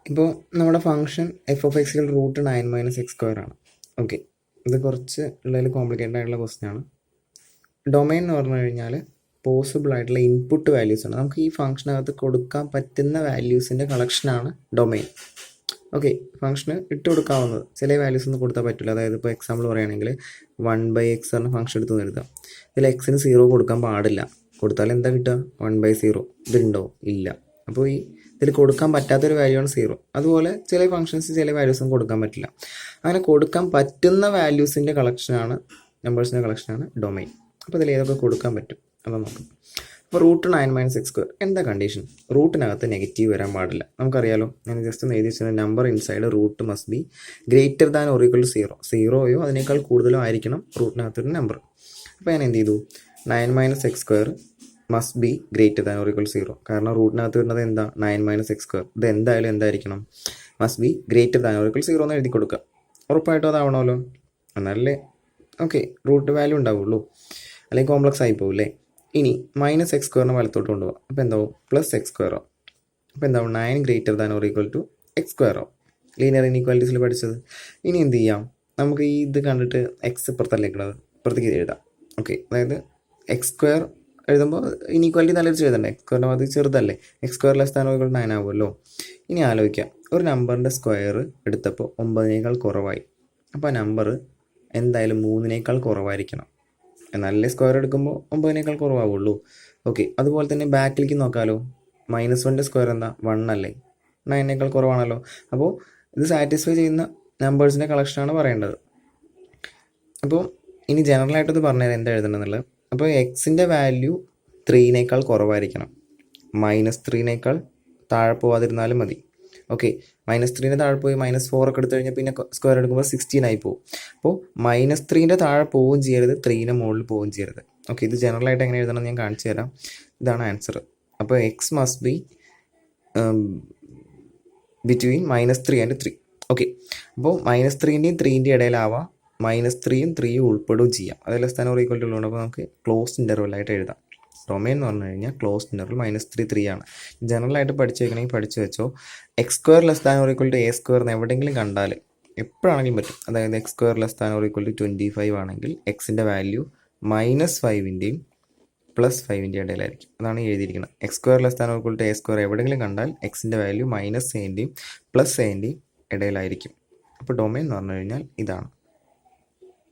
ഇപ്പോൾ നമ്മുടെ function F of എക്സിൽ റൂട്ട് 9 - x² ആണ്. ഓക്കെ, ഇത് കുറച്ച് ഉള്ളതിൽ കോംപ്ലിക്കേറ്റഡ് ആയിട്ടുള്ള ക്വസ്റ്റ്യൻ ആണ്. ഡൊമൈൻ എന്ന് പറഞ്ഞു കഴിഞ്ഞാൽ പോസിബിൾ ആയിട്ടുള്ള ഇൻപുട്ട് വാല്യൂസ് ആണ്. നമുക്ക് ഈ ഫംഗ്ഷനകത്ത് കൊടുക്കാൻ പറ്റുന്ന വാല്യൂസിൻ്റെ കളക്ഷനാണ് ഡൊമൈൻ. ഓക്കെ, ഫംഗ്ഷന് ഇട്ട് കൊടുക്കാവുന്നത് ചില വാല്യൂസ് ഒന്നും കൊടുത്താൽ പറ്റില്ല. അതായത് ഇപ്പോൾ എക്സാമ്പിൾ പറയുകയാണെങ്കിൽ 1/x പറഞ്ഞ ഫംഗ്ഷൻ എടുത്ത് നിർത്താം. ഇതിൽ എക്സിന് 0 കൊടുക്കാൻ പാടില്ല. കൊടുത്താൽ എന്താ കിട്ടുക? 1/0. ഇതുണ്ടോ? ഇല്ല. അപ്പോൾ ഈ ഇതിൽ കൊടുക്കാൻ പറ്റാത്തൊരു വാല്യൂ ആണ് 0. അതുപോലെ ചില ഫംഗ്ഷൻസ് ചില വാല്യൂസും കൊടുക്കാൻ പറ്റില്ല. അങ്ങനെ കൊടുക്കാൻ പറ്റുന്ന വാല്യൂസിൻ്റെ കളക്ഷനാണ്, നമ്പേഴ്സിൻ്റെ കളക്ഷനാണ് ഡൊമൈൻ. അപ്പോൾ ഇതിൽ ഏതൊക്കെ കൊടുക്കാൻ പറ്റും അതൊന്ന് നോക്കാം. അപ്പോൾ റൂട്ട് 9 - x². എന്താ കണ്ടീഷൻ? റൂട്ടിനകത്ത് നെഗറ്റീവ് വരാൻ പാടില്ല. നമുക്കറിയാലോ, ഞാൻ ജസ്റ്റ് ഒന്ന് എഴുതി വെച്ചാൽ number inside root must be greater than or equal to 0. 0യോ അതിനേക്കാൾ കൂടുതലോ ആയിരിക്കണം റൂട്ടിനകത്തൊരു നമ്പർ. അപ്പോൾ ഞാൻ എന്ത് ചെയ്തു? 9 - x² must be greater than or equal to 0. കാരണം റൂട്ടിനകത്ത് വരുന്നത് എന്താ? 9 - x². ഇത് എന്തായാലും എന്തായിരിക്കണം? Must be greater than or equal 0 എന്ന് എഴുതി കൊടുക്കുക. ഉറപ്പായിട്ടും അതാവണമല്ലോ, എന്നാലല്ലേ ഓക്കെ റൂട്ട് വാല്യൂ ഉണ്ടാവുള്ളൂ, അല്ലെങ്കിൽ കോംപ്ലക്സ് ആയി പോകില്ലേ. ഇനി -x² വലത്തോട്ട് കൊണ്ടുപോകാം. അപ്പോൾ എന്താവും? +x². അപ്പോൾ എന്താവും? 9 greater than or equal to x². Linear ഇൻഇക്വാലിറ്റീസിൽ പഠിച്ചത്. ഇനി എന്ത് ചെയ്യാം? നമുക്ക് ഈ ഇത് കണ്ടിട്ട് എക്സ് ഇപ്പുറത്തല്ലേക്കുന്നത്, ഇപ്പുറത്തേക്ക് എഴുതാം. ഓക്കെ, അതായത് x² എഴുതുമ്പോൾ ഇൻഇക്വാലിറ്റി നല്ല എഴുതണ്ടേ? x² അത് ചെറുതല്ലേ? x² less than or equal to 9 ആവുമല്ലോ. ഇനി ആലോചിക്കാം, ഒരു നമ്പറിൻ്റെ സ്ക്വയർ എടുത്തപ്പോൾ 9നേക്കാൾ കുറവായി. അപ്പോൾ ആ നമ്പർ എന്തായാലും 3നേക്കാൾ കുറവായിരിക്കണം. എന്നാലല്ലേ സ്ക്വയർ എടുക്കുമ്പോൾ 9നേക്കാൾ കുറവാവുള്ളൂ. ഓക്കെ, അതുപോലെ തന്നെ ബാക്കിലേക്ക് നോക്കാമല്ലോ. -1ൻ്റെ സ്ക്വയർ എന്താ? 1 അല്ലേ? 9നേക്കാൾ കുറവാണല്ലോ. അപ്പോൾ ഇത് സാറ്റിസ്ഫൈ ചെയ്യുന്ന നമ്പേഴ്സിൻ്റെ കളക്ഷനാണ് പറയേണ്ടത്. അപ്പോൾ ഇനി ജനറലായിട്ടത് പറഞ്ഞുതരാം എന്താ എഴുതണമെന്നുള്ളത്. അപ്പോൾ എക്സിൻ്റെ വാല്യൂ 3നേക്കാൾ കുറവായിരിക്കണം. -3നേക്കാൾ താഴെ പോവാതിരുന്നാലും മതി. ഓക്കെ, -3ൻ്റെ താഴെ പോയി -4 ഒക്കെ എടുത്തു കഴിഞ്ഞാൽ പിന്നെ സ്ക്വയർ എടുക്കുമ്പോൾ 16 ആയി പോകും. അപ്പോൾ -3ൻ്റെ താഴെ പോവുകയും ചെയ്യരുത്, 3ൻ്റെ മുകളിൽ പോവുകയും ചെയ്യരുത്. ഓക്കെ, ഇത് ജനറലായിട്ട് എങ്ങനെ എഴുതണം ഞാൻ കാണിച്ചു തരാം. ഇതാണ് ആൻസർ. അപ്പോൾ x must be between -3 and 3. Okay, അപ്പോൾ -3ൻ്റെയും 3ൻ്റെയും ഇടയിലാവാം, -3യും 3യും ഉൾപ്പെടുകയും ചെയ്യാം. അത് less than or equal to ഉള്ളതുകൊണ്ട് അപ്പോൾ നമുക്ക് ക്ലോസ്ഡ് ഇൻ്റർവെല്ലായിട്ട് എഴുതാം. ഡൊമൈൻ എന്ന് പറഞ്ഞു കഴിഞ്ഞാൽ ക്ലോസ്ഡ് ഇൻ്റർവൽ -3 3 ആണ്. ജനറലായിട്ട് പഠിച്ചു വെക്കണമെങ്കിൽ പഠിച്ചു വെച്ചോ. x² less than or equal to a² എന്ന് എവിടെയെങ്കിലും കണ്ടാൽ എപ്പോഴാണെങ്കിലും പറ്റും. അതായത് x² less than or equal to 25 ആണെങ്കിൽ എക്സിൻ്റെ വാല്യൂ -5ൻ്റെയും +5ൻ്റെയും ഇടയിലായിരിക്കും. അതാണ് എഴുതിയിരിക്കുന്നത്. x² less than or equal to a² എവിടെയെങ്കിലും കണ്ടാൽ എക്സിൻ്റെ വാല്യൂ -aൻ്റെയും +aൻ്റെയും ഇടയിലായിരിക്കും. അപ്പോൾ ഡൊമൈൻ എന്ന് പറഞ്ഞു കഴിഞ്ഞാൽ ഇതാണ്.